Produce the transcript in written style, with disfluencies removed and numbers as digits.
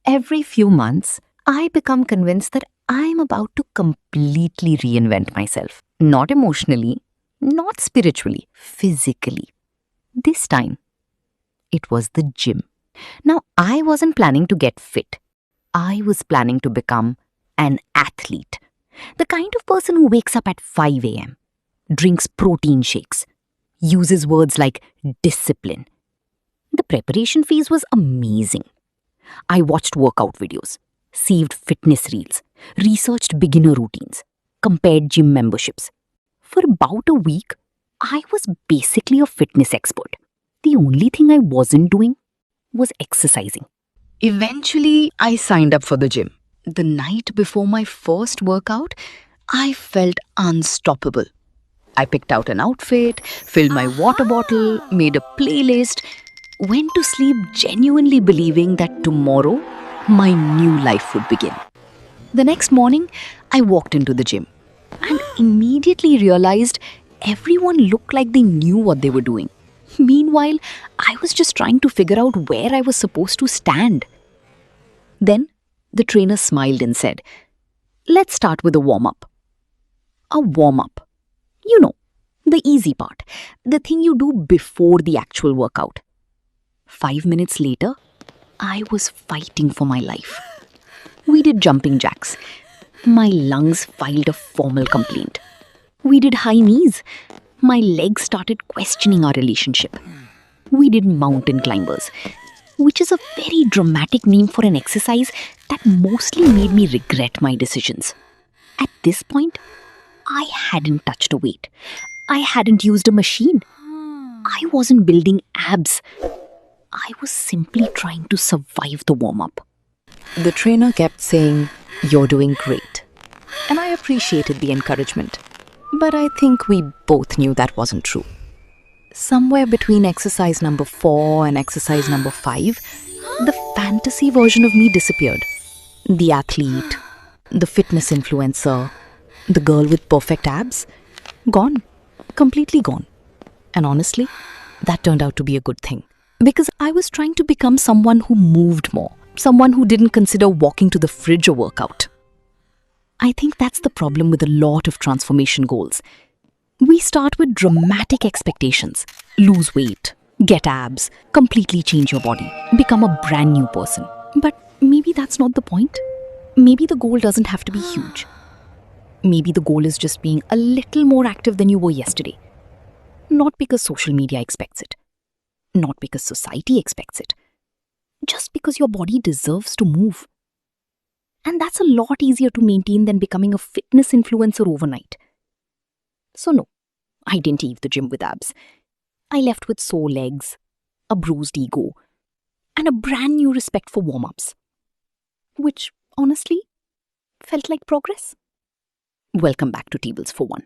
Every few months, I become convinced that I'm about to completely reinvent myself. Not emotionally, not spiritually, physically. This time, it was the gym. Now, I wasn't planning to get fit. I was planning to become an athlete. The kind of person who wakes up at 5 a.m., drinks protein shakes, uses words like discipline. The preparation phase was amazing. I watched workout videos, saved fitness reels, researched beginner routines, compared gym memberships. For about a week, I was basically a fitness expert. The only thing I wasn't doing was exercising. Eventually, I signed up for the gym. The night before my first workout, I felt unstoppable. I picked out an outfit, filled my water bottle, made a playlist, went to sleep genuinely believing that tomorrow my new life would begin. The next morning, I walked into the gym and immediately realized everyone looked like they knew what they were doing. Meanwhile, I was just trying to figure out where I was supposed to stand. Then the trainer smiled and said, "Let's start with a warm-up." A warm-up. You know, the easy part, the thing you do before the actual workout. 5 minutes later, I was fighting for my life. We did jumping jacks. My lungs filed a formal complaint. We did high knees. My legs started questioning our relationship. We did mountain climbers, which is a very dramatic name for an exercise that mostly made me regret my decisions. At this point, I hadn't touched a weight. I hadn't used a machine. I wasn't building abs. I was simply trying to survive the warm-up. The trainer kept saying, "You're doing great." And I appreciated the encouragement. But I think we both knew that wasn't true. Somewhere between exercise number 4 and exercise number 5, the fantasy version of me disappeared. The athlete, the fitness influencer, the girl with perfect abs, gone. Completely gone. And honestly, that turned out to be a good thing. Because I was trying to become someone who moved more, someone who didn't consider walking to the fridge a workout. I think that's the problem with a lot of transformation goals. We start with dramatic expectations. Lose weight, get abs, completely change your body, become a brand new person. But maybe that's not the point. Maybe the goal doesn't have to be huge. Maybe the goal is just being a little more active than you were yesterday. Not because social media expects it. Not because society expects it. Just because your body deserves to move. And that's a lot easier to maintain than becoming a fitness influencer overnight. So no, I didn't leave the gym with abs. I left with sore legs, a bruised ego, and a brand new respect for warm-ups. Which, honestly, felt like progress. Welcome back to Tables for One.